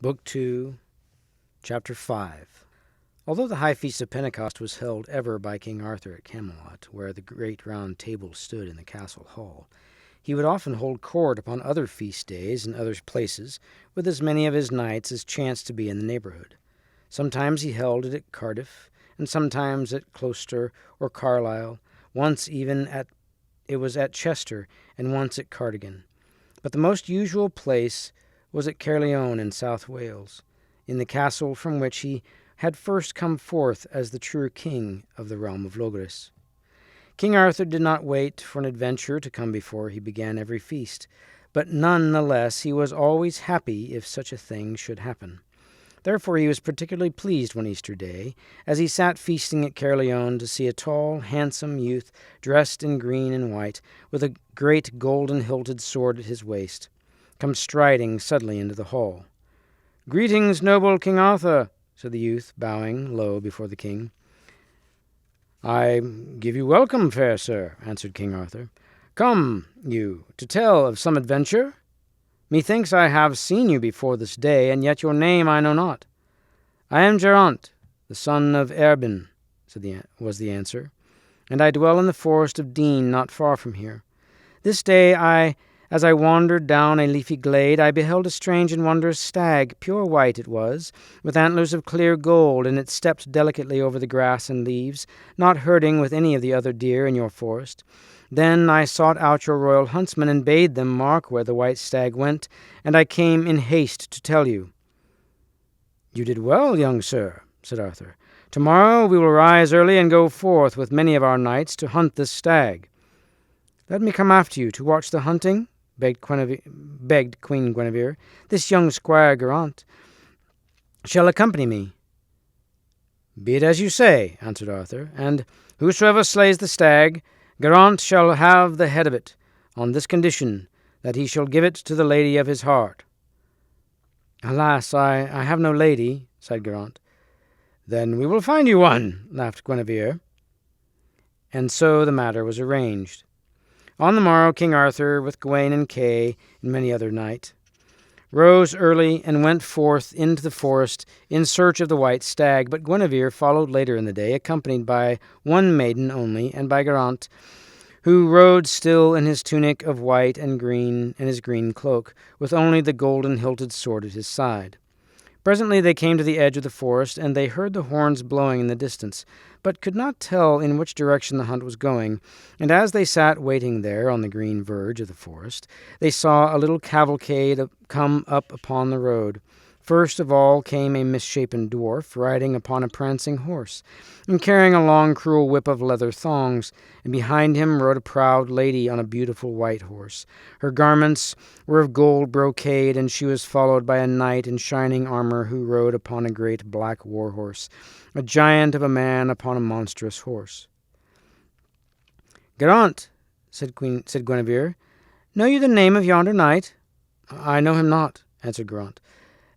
Book 2, Chapter 5. Although the high feast of Pentecost was held ever by King Arthur at Camelot, where the great round table stood in the castle hall, he would often hold court upon other feast days in other places, with as many of his knights as chanced to be in the neighbourhood. Sometimes he held it at Cardiff, and sometimes at Closter or Carlisle. Once even it was at Chester, and once at Cardigan. But the most usual place was at Caerleon in South Wales, in the castle from which he had first come forth as the true king of the realm of Logres. King Arthur did not wait for an adventure to come before he began every feast, but none the less he was always happy if such a thing should happen. Therefore he was particularly pleased one Easter day, as he sat feasting at Caerleon, to see a tall, handsome youth dressed in green and white, with a great golden-hilted sword at his waist, come striding suddenly into the hall. "Greetings, noble King Arthur," said the youth, bowing low before the king. "I give you welcome, fair sir," answered King Arthur. "Come you to tell of some adventure? Methinks I have seen you before this day, and yet your name I know not." "I am Geraint, the son of Erbin," was the answer, "and I dwell in the forest of Dean, not far from here. This day as I wandered down a leafy glade, I beheld a strange and wondrous stag. Pure white it was, with antlers of clear gold, and it stepped delicately over the grass and leaves, not herding with any of the other deer in your forest. Then I sought out your royal huntsmen, and bade them mark where the white stag went, and I came in haste to tell you." "You did well, young sir," said Arthur. "Tomorrow we will rise early and go forth with many of our knights to hunt this stag." "Let me come after you to watch the hunting," begged Queen Guinevere. "This young squire Geraint shall accompany me." "Be it as you say," answered Arthur, "and whosoever slays the stag, Geraint shall have the head of it, on this condition, that he shall give it to the lady of his heart." "Alas, I have no lady," sighed Geraint. "Then we will find you one," laughed Guinevere. And so the matter was arranged. On the morrow King Arthur, with Gawain and Kay, and many other knights, rose early and went forth into the forest in search of the white stag, but Guinevere followed later in the day, accompanied by one maiden only, and by Geraint, who rode still in his tunic of white and green and his green cloak, with only the golden-hilted sword at his side. Presently they came to the edge of the forest, and they heard the horns blowing in the distance, but could not tell in which direction the hunt was going. And as they sat waiting there on the green verge of the forest, they saw a little cavalcade come up upon the road. First of all came a misshapen dwarf, riding upon a prancing horse, and carrying a long cruel whip of leather thongs, and behind him rode a proud lady on a beautiful white horse. Her garments were of gold brocade, and she was followed by a knight in shining armour who rode upon a great black war-horse, a giant of a man upon a monstrous horse. "Geraint," said Guinevere, "know you the name of yonder knight?" "I know him not," answered Geraint,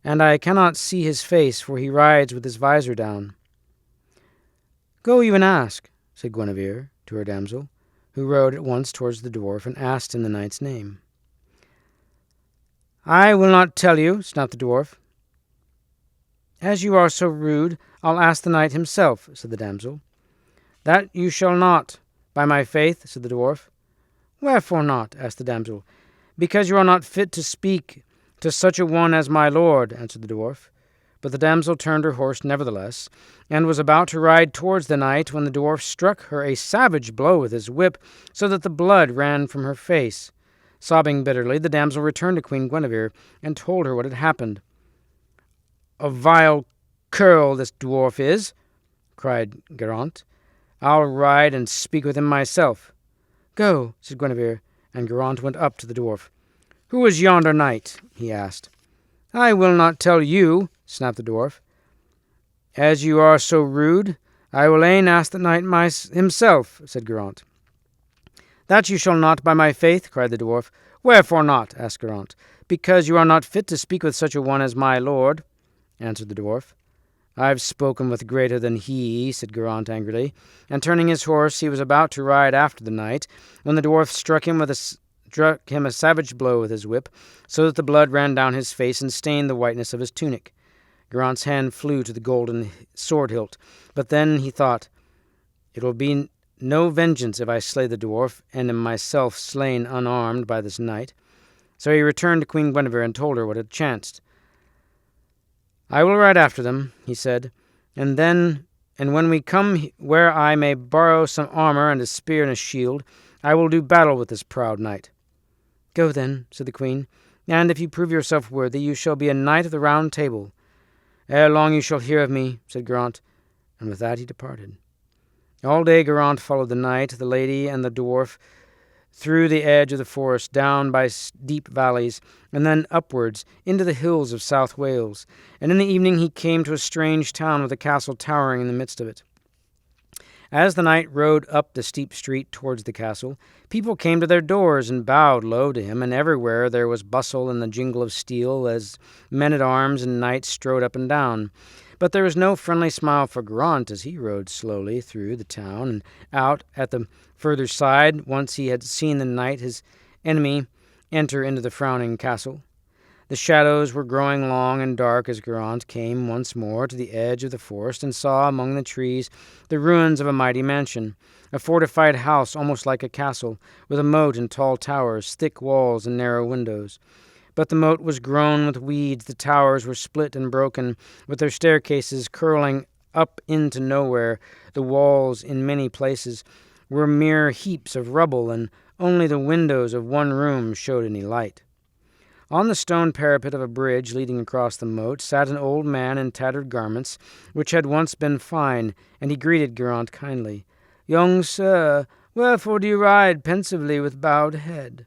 "and I cannot see his face, for he rides with his visor down." "Go you and ask," said Guinevere to her damsel, who rode at once towards the dwarf and asked him the knight's name. "I will not tell you," snapped the dwarf. "As you are so rude, I'll ask the knight himself," said the damsel. "That you shall not, by my faith," said the dwarf. "Wherefore not?" asked the damsel. "Because you are not fit to speak to such a one as my lord," answered the dwarf. But the damsel turned her horse nevertheless, and was about to ride towards the knight, when the dwarf struck her a savage blow with his whip, so that the blood ran from her face. Sobbing bitterly, the damsel returned to Queen Guinevere, and told her what had happened. "A vile churl this dwarf is," cried Geraint. "I'll ride and speak with him myself." "Go," said Guinevere, and Geraint went up to the dwarf. "Who is yonder knight?" he asked. "I will not tell you," snapped the dwarf. "As you are so rude, I will e'en ask the knight himself," said Geraint. "That you shall not, by my faith," cried the dwarf. "Wherefore not?" asked Geraint. "Because you are not fit to speak with such a one as my lord," answered the dwarf. "I've spoken with greater than he," said Geraint angrily, and turning his horse he was about to ride after the knight, when the dwarf struck him with struck him a savage blow with his whip, so that the blood ran down his face and stained the whiteness of his tunic. Geraint's hand flew to the golden sword hilt, but then he thought, "It will be no vengeance if I slay the dwarf, and am myself slain unarmed by this knight." So he returned to Queen Guinevere and told her what had chanced. "I will ride after them," he said, and when we come where I may borrow some armor and a spear and a shield, I will do battle with this proud knight." "Go then," said the queen, "and if you prove yourself worthy, you shall be a knight of the Round Table." "Ere long you shall hear of me," said Geraint, and with that he departed. All day Geraint followed the knight, the lady, and the dwarf through the edge of the forest, down by deep valleys, and then upwards into the hills of South Wales, and in the evening he came to a strange town with a castle towering in the midst of it. As the knight rode up the steep street towards the castle, people came to their doors and bowed low to him, and everywhere there was bustle and the jingle of steel as men-at-arms and knights strode up and down. But there was no friendly smile for Geraint as he rode slowly through the town and out at the further side, once he had seen the knight, his enemy, enter into the frowning castle. The shadows were growing long and dark as Geraint came once more to the edge of the forest and saw among the trees the ruins of a mighty mansion, a fortified house almost like a castle, with a moat and tall towers, thick walls and narrow windows. But the moat was grown with weeds, the towers were split and broken, with their staircases curling up into nowhere. The walls, in many places, were mere heaps of rubble, and only the windows of one room showed any light. On the stone parapet of a bridge leading across the moat sat an old man in tattered garments, which had once been fine, and he greeted Geraint kindly. "Young sir, wherefore do you ride pensively with bowed head?"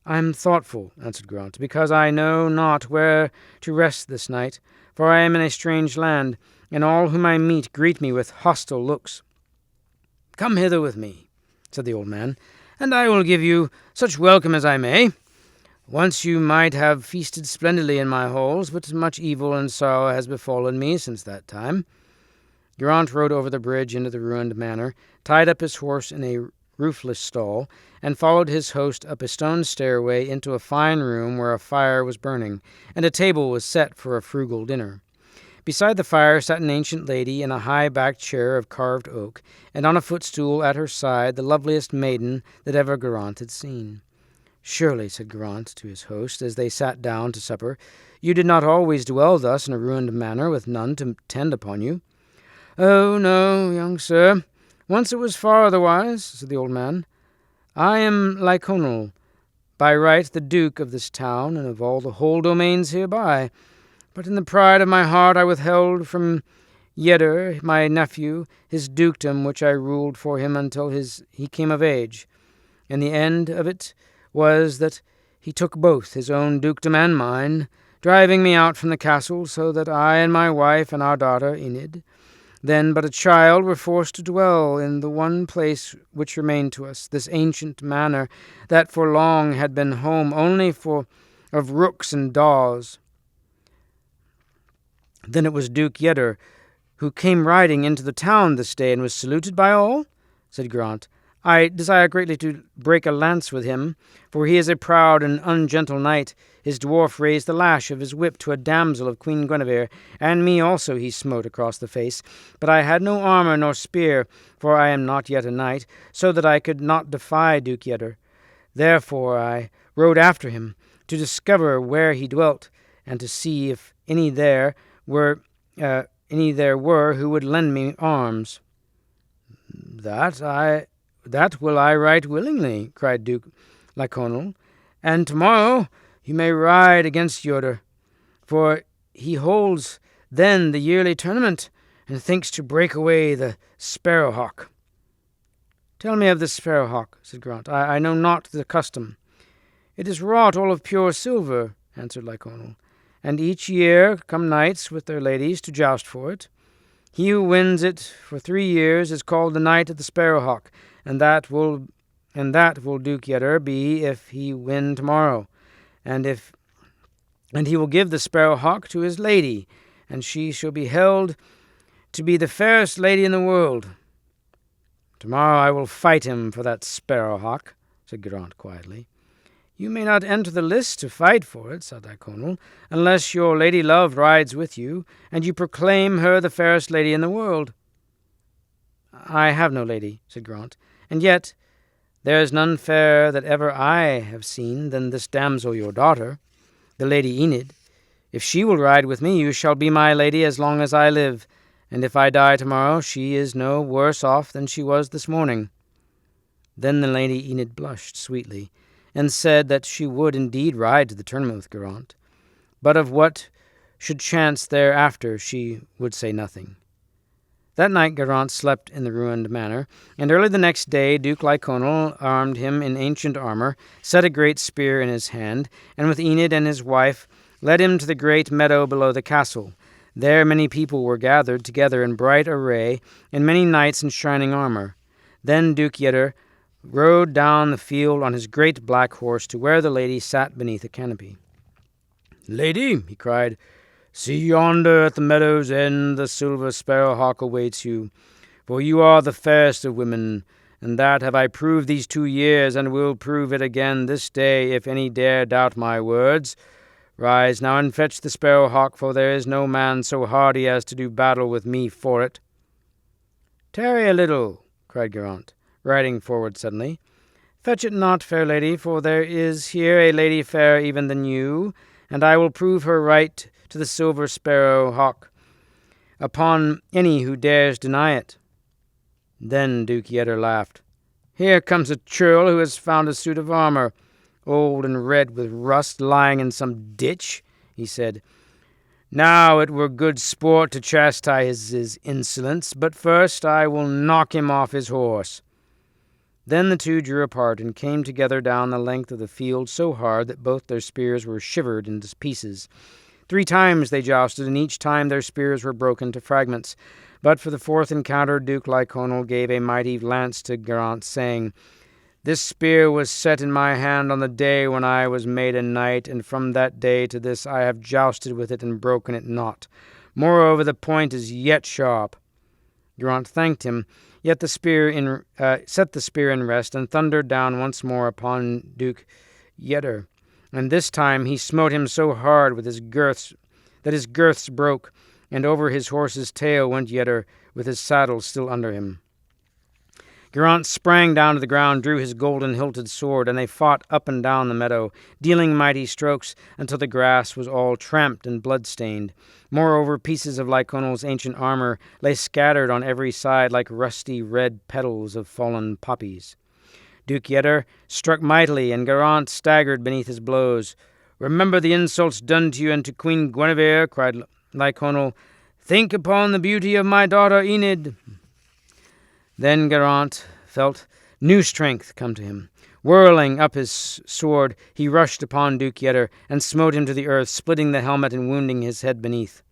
"I am thoughtful," answered Geraint, "because I know not where to rest this night, for I am in a strange land, and all whom I meet greet me with hostile looks." "Come hither with me," said the old man, "and I will give you such welcome as I may. Once you might have feasted splendidly in my halls, but much evil and sorrow has befallen me since that time." Geraint rode over the bridge into the ruined manor, tied up his horse in a roofless stall, and followed his host up a stone stairway into a fine room where a fire was burning, and a table was set for a frugal dinner. Beside the fire sat an ancient lady in a high-backed chair of carved oak, and on a footstool at her side the loveliest maiden that ever Geraint had seen. "Surely," said Geraint to his host, as they sat down to supper, "you did not always dwell thus in a ruined manor, with none to tend upon you?" "Oh, no, young sir. Once it was far otherwise," said the old man. "I am Lancelyn, by right the duke of this town, and of all the whole domains hereby. But in the pride of my heart I withheld from Yedder, my nephew, his dukedom, which I ruled for him until he came of age. And the end of it was that he took both his own dukedom and mine, driving me out from the castle, so that I and my wife and our daughter Enid, then but a child, were forced to dwell in the one place which remained to us, this ancient manor that for long had been home only of rooks and daws. Then it was Duke Yedder, who came riding into the town this day and was saluted by all," said Geraint. "I desire greatly to break a lance with him, for he is a proud and ungentle knight. His dwarf raised the lash of his whip to a damsel of Queen Guinevere, and me also he smote across the face. But I had no armor nor spear, for I am not yet a knight, so that I could not defy Duke Yedder. Therefore I rode after him, to discover where he dwelt, and to see if any there were who would lend me arms." That will I right willingly," cried Duke Lancelyn, "and tomorrow you may ride against Yedder, for he holds then the yearly tournament, and thinks to break away the Sparrowhawk." "Tell me of the Sparrowhawk," said Geraint. I know not the custom." "It is wrought all of pure silver," answered Lancelyn, "and each year come knights with their ladies to joust for it. He who wins it for 3 years is called the Knight of the Sparrowhawk, and that will Duke Yedder be if he win tomorrow. And he will give the Sparrowhawk to his lady, and she shall be held to be the fairest lady in the world." "Tomorrow I will fight him for that Sparrowhawk," said Geraint quietly. You may not enter the list to fight for it, said Lyconel, unless your lady love rides with you, and you proclaim her the fairest lady in the world. I have no lady, said Geraint, and yet there is none fairer that ever I have seen than this damsel your daughter, the Lady Enid. If she will ride with me, you shall be my lady as long as I live, and if I die tomorrow, she is no worse off than she was this morning. Then the Lady Enid blushed sweetly, and said that she would indeed ride to the tournament with Geraint, but of what should chance thereafter she would say nothing. That night Geraint slept in the ruined manor, and early the next day Duke Lyconel armed him in ancient armour, set a great spear in his hand, and with Enid and his wife led him to the great meadow below the castle. There many people were gathered together in bright array, and many knights in shining armour. Then Duke Yedder rode down the field on his great black horse to where the lady sat beneath a canopy. "Lady," he cried, "see yonder at the meadow's end the silver sparrowhawk awaits you, for you are the fairest of women, and that have I proved these 2 years, and will prove it again this day, if any dare doubt my words. Rise now and fetch the sparrowhawk, for there is no man so hardy as to do battle with me for it." "Tarry a little," cried Geraint, riding forward suddenly. "Fetch it not, fair lady, for there is here a lady fairer even than you, and I will prove her right to the silver sparrowhawk upon any who dares deny it." Then Duke Yedder laughed. "Here comes a churl who has found a suit of armour, old and red with rust, lying in some ditch," he said. "Now it were good sport to chastise his insolence, but first I will knock him off his horse." Then the two drew apart and came together down the length of the field so hard that both their spears were shivered into pieces. 3 times they jousted, and each time their spears were broken to fragments. But for the 4th encounter Duke Lyconel gave a mighty lance to Geraint, saying, "This spear was set in my hand on the day when I was made a knight, and from that day to this I have jousted with it and broken it not. Moreover, the point is yet sharp." Geraint thanked him, yet set the spear in rest, and thundered down once more upon Duke Yedder. And this time he smote him so hard with his girths that his girths broke, and over his horse's tail went Yedder, with his saddle still under him. Geraint sprang down to the ground, drew his golden-hilted sword, and they fought up and down the meadow, dealing mighty strokes until the grass was all tramped and blood-stained. Moreover, pieces of Lyconel's ancient armour lay scattered on every side like rusty red petals of fallen poppies. Duke Yedder struck mightily, and Geraint staggered beneath his blows. "Remember the insults done to you and to Queen Guinevere," cried Lyconel. "Think upon the beauty of my daughter Enid." Then Geraint felt new strength come to him. Whirling up his sword, he rushed upon Duke Yedder and smote him to the earth, splitting the helmet and wounding his head beneath.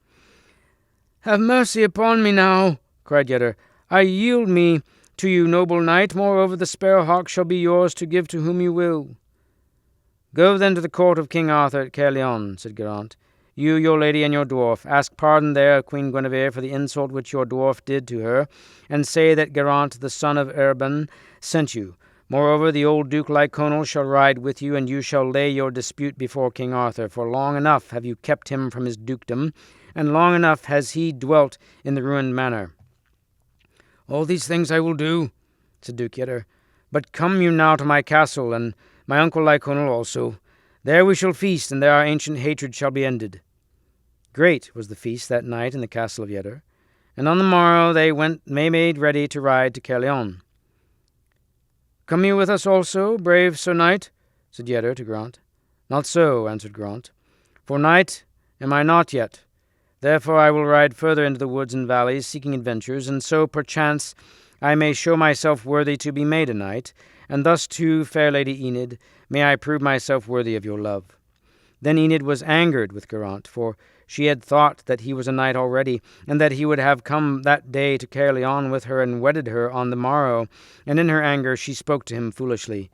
"Have mercy upon me now," cried Yedder. "I yield me to you, noble knight. Moreover, the sparrowhawk shall be yours to give to whom you will." "Go then to the court of King Arthur at Caerleon," said Geraint. "You, your lady, and your dwarf. Ask pardon there of Queen Guinevere for the insult which your dwarf did to her, and say that Geraint, the son of Erbin, sent you. Moreover, the old Duke Lyconel shall ride with you, and you shall lay your dispute before King Arthur, for long enough have you kept him from his dukedom, and long enough has he dwelt in the ruined manor." "All these things I will do," said Duke Yedder. "But come you now to my castle, and my uncle Lyconel also. There we shall feast, and there our ancient hatred shall be ended." Great was the feast that night in the castle of Yedder, and on the morrow they made ready to ride to Caerleon. "Come you with us also, brave Sir Knight?" said Yedder to Geraint. "Not so," answered Geraint, "for knight am I not yet. Therefore I will ride further into the woods and valleys, seeking adventures, and so perchance I may show myself worthy to be made a knight, and thus too, fair Lady Enid, may I prove myself worthy of your love." Then Enid was angered with Geraint, for she had thought that he was a knight already, and that he would have come that day to Caerleon with her and wedded her on the morrow, and in her anger she spoke to him foolishly.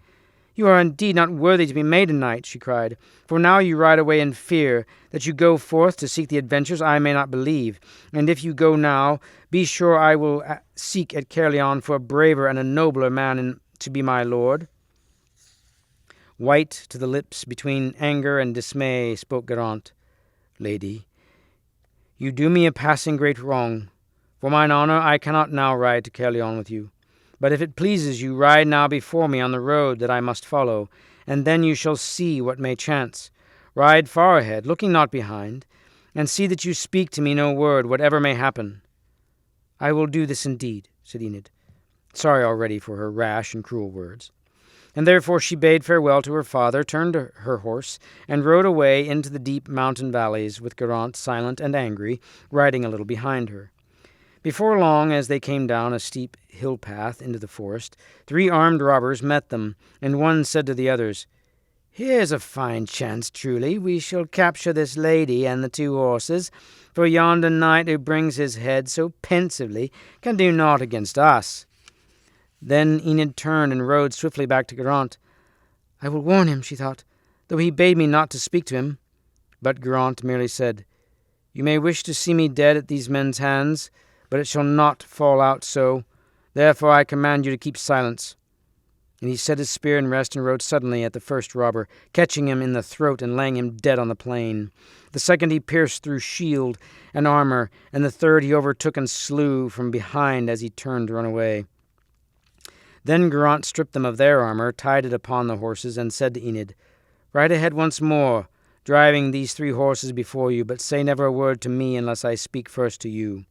"You are indeed not worthy to be made a knight," she cried, "for now you ride away in fear. That you go forth to seek the adventures I may not believe, and if you go now, be sure I will seek at Caerleon for a braver and a nobler man to be my lord." White to the lips between anger and dismay, spoke Geraint. "Lady, you do me a passing great wrong. For mine honour I cannot now ride to Caerleon with you. But if it pleases you, ride now before me on the road that I must follow, and then you shall see what may chance. Ride far ahead, looking not behind, and see that you speak to me no word, whatever may happen." "I will do this indeed," said Enid, sorry already for her rash and cruel words. And therefore she bade farewell to her father, turned her horse, and rode away into the deep mountain valleys, with Geraint, silent and angry, riding a little behind her. Before long, as they came down a steep hill path into the forest, 3 armed robbers met them, and one said to the others, "Here's a fine chance, truly. We shall capture this lady and the 2 horses, for yonder knight who brings his head so pensively can do naught against us." Then Enid turned and rode swiftly back to Geraint. "I will warn him," she thought, "though he bade me not to speak to him." But Geraint merely said, "You may wish to see me dead at these men's hands, but it shall not fall out so. Therefore I command you to keep silence." And he set his spear in rest and rode suddenly at the first robber, catching him in the throat and laying him dead on the plain. The second he pierced through shield and armour, and the third he overtook and slew from behind as he turned to run away. Then Geraint stripped them of their armour, tied it upon the horses, and said to Enid, "Ride ahead once more, driving these 3 horses before you, but say never a word to me unless I speak first to you."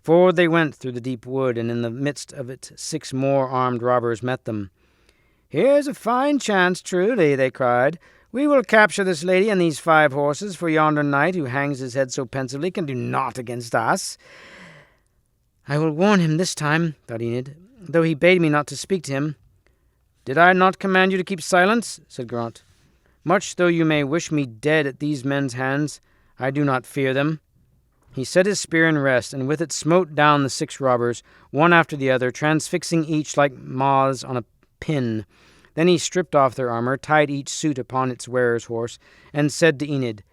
Forward they went through the deep wood, and in the midst of it 6 more armed robbers met them. "Here's a fine chance, truly," they cried. "We will capture this lady and these 5 horses, for yonder knight who hangs his head so pensively can do naught against us." "I will warn him this time," thought Enid, "though he bade me not to speak to him." "Did I not command you to keep silence?" said Geraint. "Much though you may wish me dead at these men's hands, I do not fear them." He set his spear in rest, and with it smote down the 6 robbers, one after the other, transfixing each like moths on a pin. Then he stripped off their armour, tied each suit upon its wearer's horse, and said to Enid,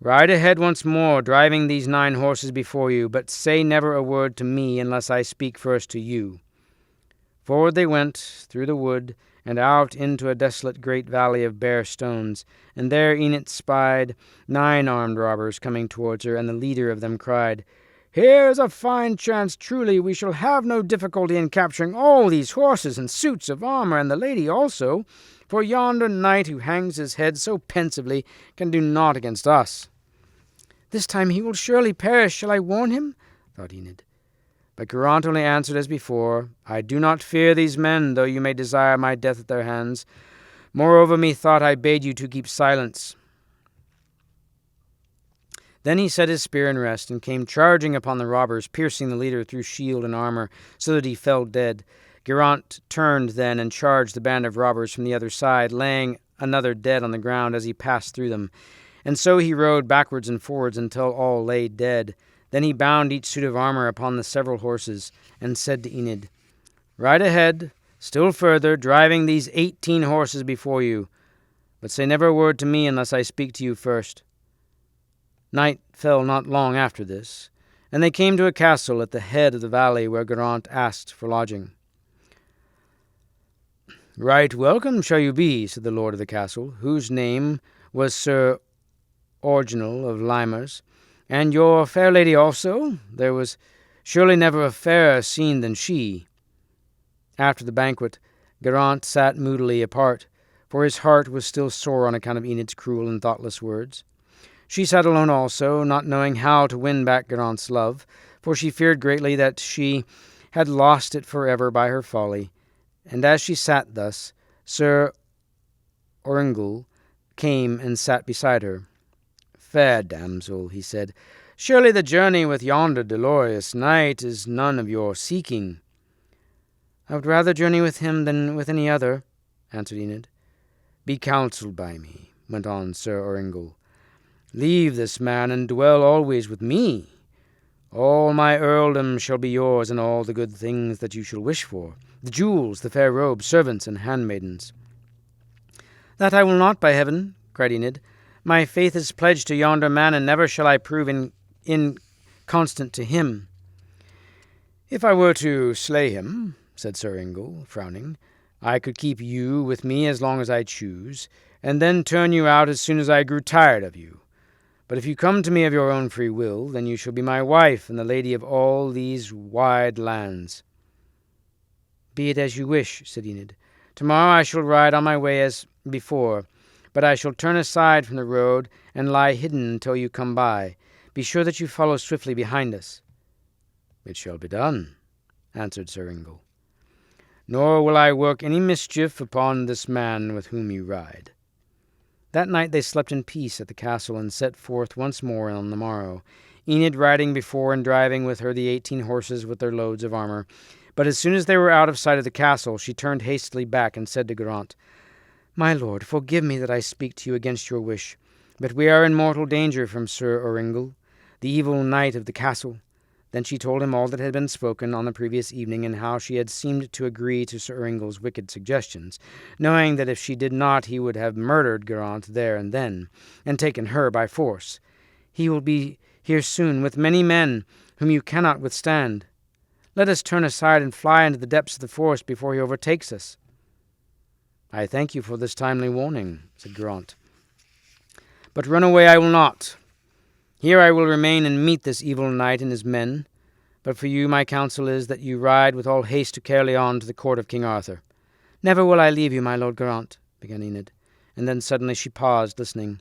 "Ride ahead once more, driving these 9 horses before you, but say never a word to me unless I speak first to you." Forward they went, through the wood, and out into a desolate great valley of bare stones, and there Enid spied 9 armed robbers coming towards her, and the leader of them cried, "Here's a fine chance, truly. We shall have no difficulty in capturing all these horses and suits of armour, and the lady also, for yonder knight who hangs his head so pensively can do naught against us." "This time he will surely perish. Shall I warn him?" thought Enid. But Geraint only answered as before, "I do not fear these men, though you may desire my death at their hands. Moreover, methought I bade you to keep silence." Then he set his spear in rest, and came charging upon the robbers, piercing the leader through shield and armour, so that he fell dead. Geraint turned then and charged the band of robbers from the other side, laying another dead on the ground as he passed through them. And so he rode backwards and forwards until all lay dead. Then he bound each suit of armour upon the several horses, and said to Enid, "Ride ahead, still further, driving these 18 horses before you, but say never a word to me unless I speak to you first." Night fell not long after this, and they came to a castle at the head of the valley where Geraint asked for lodging. "Right welcome shall you be," said the lord of the castle, whose name was Sir Oringal of Limers. "And your fair lady also? There was surely never a fairer seen than she." After the banquet, Geraint sat moodily apart, for his heart was still sore on account of Enid's cruel and thoughtless words. She sat alone also, not knowing how to win back Geraint's love, for she feared greatly that she had lost it forever by her folly. And as she sat thus, Sir Oringal came and sat beside her. "Fair damsel," he said, "surely the journey with yonder dolorous knight is none of your seeking." "I would rather journey with him than with any other," answered Enid. "Be counselled by me," went on Sir Oringal. "Leave this man and dwell always with me. All my earldom shall be yours, and all the good things that you shall wish for, the jewels, the fair robes, servants, and handmaidens." "That I will not, by heaven," cried Enid. "My faith is pledged to yonder man, and never shall I prove inconstant to him." "If I were to slay him," said Sir Oringal, frowning, I could keep you with me as long as I choose, and then turn you out as soon as I grew tired of you. But if you come to me of your own free will, then you shall be my wife and the lady of all these wide lands." "Be it as you wish," said Enid. "Tomorrow I shall ride on my way as before, but I shall turn aside from the road and lie hidden until you come by. Be sure that you follow swiftly behind us." "It shall be done," answered Sir Oringal. "Nor will I work any mischief upon this man with whom you ride." That night they slept in peace at the castle, and set forth once more on the morrow, Enid riding before and driving with her the 18 horses with their loads of armor. But as soon as they were out of sight of the castle, she turned hastily back and said to Geraint, "My lord, forgive me that I speak to you against your wish, but we are in mortal danger from Sir Oringal, the evil knight of the castle." Then she told him all that had been spoken on the previous evening, and how she had seemed to agree to Sir Oringal's wicked suggestions, knowing that if she did not he would have murdered Geraint there and then, and taken her by force. "He will be here soon, with many men, whom you cannot withstand. Let us turn aside and fly into the depths of the forest before he overtakes us." "I thank you for this timely warning," said Geraint. "But run away I will not. Here I will remain and meet this evil knight and his men. But for you my counsel is that you ride with all haste to Caerleon to the court of King Arthur." "Never will I leave you, my lord Geraint," began Enid, and then suddenly she paused, listening.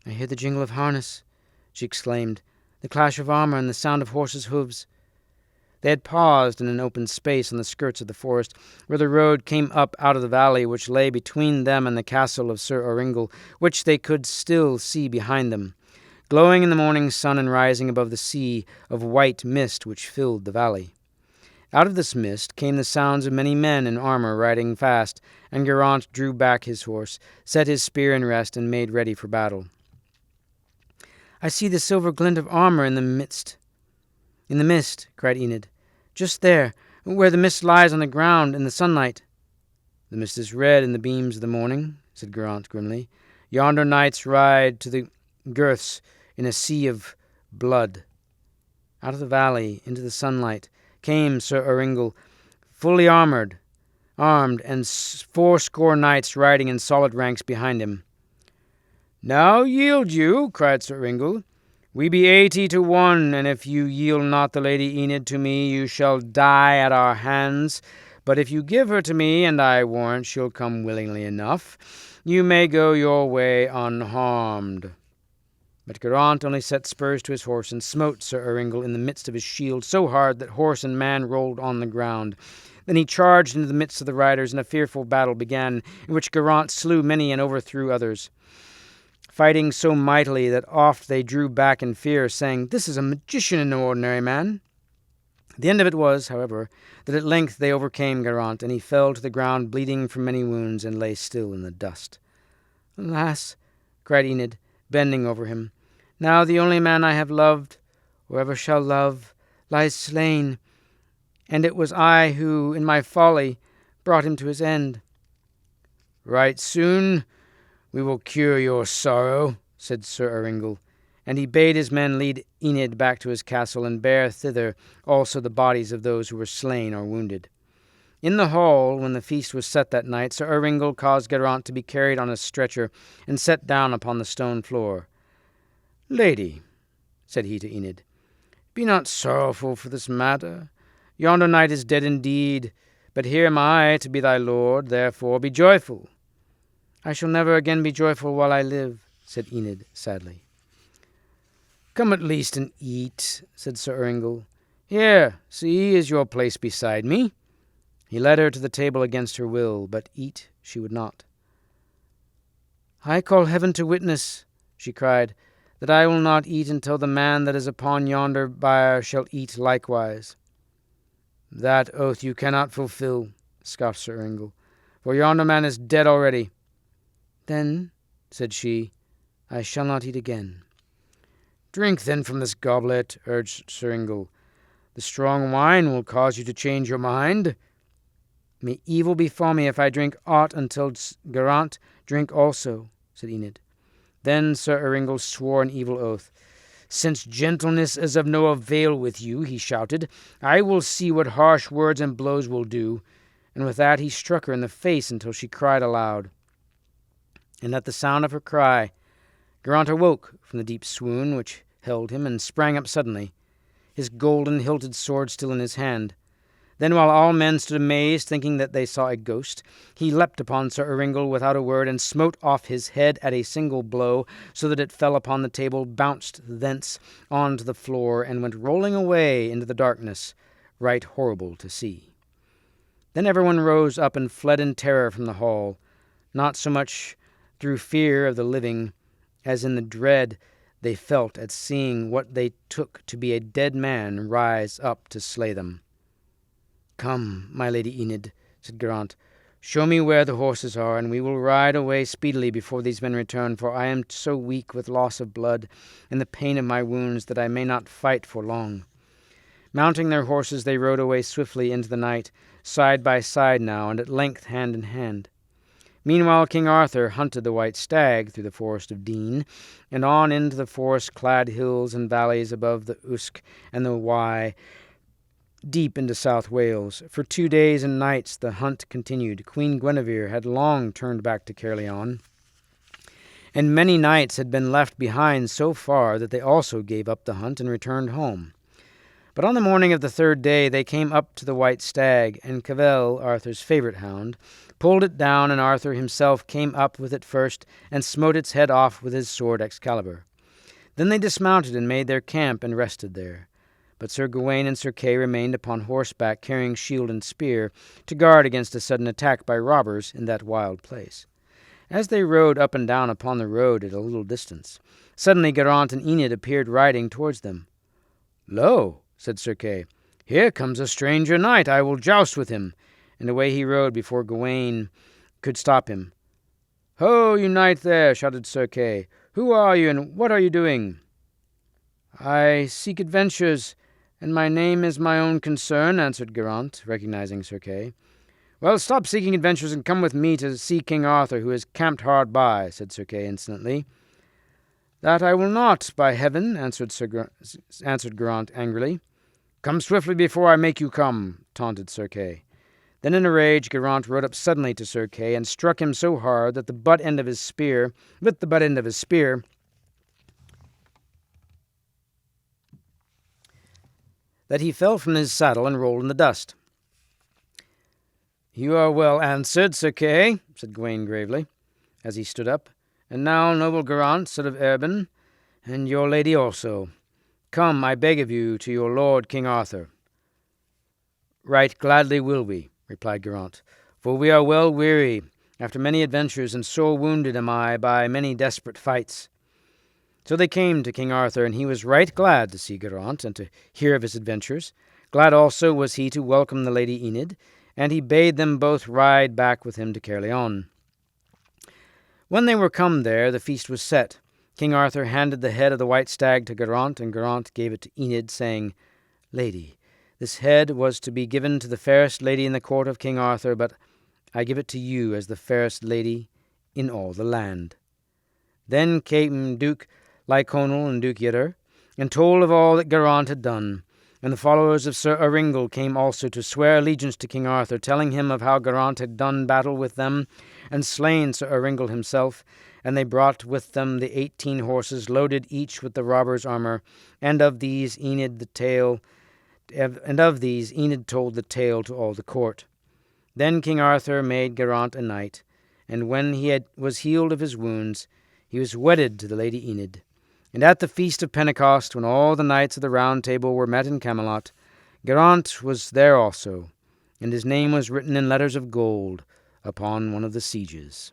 "I hear the jingle of harness," she exclaimed, "the clash of armor and the sound of horses' hoofs." They had paused in an open space on the skirts of the forest, where the road came up out of the valley which lay between them and the castle of Sir Oringal, which they could still see behind them, glowing in the morning sun and rising above the sea of white mist which filled the valley. Out of this mist came the sounds of many men in armor riding fast, and Geraint drew back his horse, set his spear in rest, and made ready for battle. "I see the silver glint of armor in the mist," cried Enid. "Just there, where the mist lies on the ground in the sunlight." "The mist is red in the beams of the morning," said Geraint grimly. "Yonder knights ride to the girths in a sea of blood." Out of the valley, into the sunlight, came Sir Oringal, fully armed, and 80 knights riding in solid ranks behind him. "Now yield you," cried Sir Oringal. "We be 80 to 1, and if you yield not the Lady Enid to me, you shall die at our hands. But if you give her to me, and I warrant she'll come willingly enough, you may go your way unharmed." But Geraint only set spurs to his horse and smote Sir Oringal in the midst of his shield so hard that horse and man rolled on the ground. Then he charged into the midst of the riders, and a fearful battle began, in which Geraint slew many and overthrew others, fighting so mightily that oft they drew back in fear, saying, "This is a magician and no ordinary man." The end of it was, however, that at length they overcame Geraint, and he fell to the ground bleeding from many wounds, and lay still in the dust. "Alas," cried Enid, bending over him, "now the only man I have loved, or ever shall love, lies slain, and it was I who, in my folly, brought him to his end." "Right soon we will cure your sorrow," said Sir Oringal, and he bade his men lead Enid back to his castle, and bear thither also the bodies of those who were slain or wounded. In the hall, when the feast was set that night, Sir Oringal caused Geraint to be carried on a stretcher and set down upon the stone floor. "Lady," said he to Enid, "be not sorrowful for this matter. Yonder knight is dead indeed, but here am I to be thy lord, therefore be joyful." "I shall never again be joyful while I live," said Enid sadly. "Come at least and eat," said Sir Oringal. "Here, see, is your place beside me." He led her to the table against her will, but eat she would not. "I call heaven to witness," she cried, "that I will not eat until the man that is upon yonder bier shall eat likewise." "That oath you cannot fulfill," scoffed Sir Oringal, "for yonder man is dead already." "Then," said she, "I shall not eat again." "Drink then from this goblet," urged Sir Oringal. "The strong wine will cause you to change your mind." "May evil befall me if I drink aught until Geraint drink also," said Enid. Then Sir Oringal swore an evil oath. "Since gentleness is of no avail with you," he shouted, "I will see what harsh words and blows will do." and with that he struck her in the face until she cried aloud. And at the sound of her cry, Geraint awoke from the deep swoon which held him, and sprang up suddenly, his golden-hilted sword still in his hand. Then, while all men stood amazed, thinking that they saw a ghost, he leapt upon Sir Oringal without a word, and smote off his head at a single blow, so that it fell upon the table, bounced thence on to the floor, and went rolling away into the darkness, right horrible to see. Then everyone rose up and fled in terror from the hall, not so much through fear of the living, as in the dread they felt at seeing what they took to be a dead man rise up to slay them. "Come, my lady Enid," said Geraint, "show me where the horses are, and we will ride away speedily before these men return, for I am so weak with loss of blood and the pain of my wounds that I may not fight for long." Mounting their horses, they rode away swiftly into the night, side by side now, and at length hand in hand. Meanwhile King Arthur hunted the white stag through the forest of Dean, and on into the forest-clad hills and valleys above the Usk and the Wye, deep into South Wales. For 2 days and nights the hunt continued. Queen Guinevere had long turned back to Caerleon, and many knights had been left behind so far that they also gave up the hunt and returned home. But on the morning of the 3rd day they came up to the white stag, and Cavell, Arthur's favourite hound, pulled it down, and Arthur himself came up with it first, and smote its head off with his sword Excalibur. Then they dismounted and made their camp and rested there. But Sir Gawain and Sir Kay remained upon horseback, carrying shield and spear, to guard against a sudden attack by robbers in that wild place. As they rode up and down upon the road at a little distance, suddenly Geraint and Enid appeared riding towards them. "Lo," said Sir Kay, "here comes a stranger knight. I will joust with him." And away he rode before Gawain could stop him. "Ho, you knight there!" shouted Sir Kay. "Who are you, and what are you doing?" "I seek adventures, and my name is my own concern," answered Geraint, recognizing Sir Kay. "Well, stop seeking adventures and come with me to see King Arthur, who is camped hard by," said Sir Kay insolently. "That I will not, by heaven," answered Geraint angrily. "Come swiftly before I make you come," taunted Sir Kay. Then in a rage Geraint rode up suddenly to Sir Kay and struck him so hard that with the butt end of his spear, that he fell from his saddle and rolled in the dust. "You are well answered, Sir Kay," said Gawain gravely, as he stood up. "And now, noble Geraint, son of Erbin, and your lady also, come, I beg of you, to your lord King Arthur." "Right gladly will we," replied Geraint, "for we are well weary, after many adventures, and sore wounded am I by many desperate fights." So they came to King Arthur, and he was right glad to see Geraint, and to hear of his adventures. Glad also was he to welcome the lady Enid, and he bade them both ride back with him to Caerleon. When they were come there, the feast was set. King Arthur handed the head of the white stag to Geraint, and Geraint gave it to Enid, saying, "Lady, this head was to be given to the fairest lady in the court of King Arthur, but I give it to you as the fairest lady in all the land." Then came Duke Lyconel and Duke Yedder, and told of all that Geraint had done. And the followers of Sir Oringal came also to swear allegiance to King Arthur, telling him of how Geraint had done battle with them, and slain Sir Oringal himself. And they brought with them the 18 horses, loaded each with the robber's armour, and of these Enid told the tale to all the court. Then King Arthur made Geraint a knight, and when he was healed of his wounds, he was wedded to the lady Enid. And at the feast of Pentecost, when all the knights of the Round Table were met in Camelot, Geraint was there also, and his name was written in letters of gold upon one of the sieges.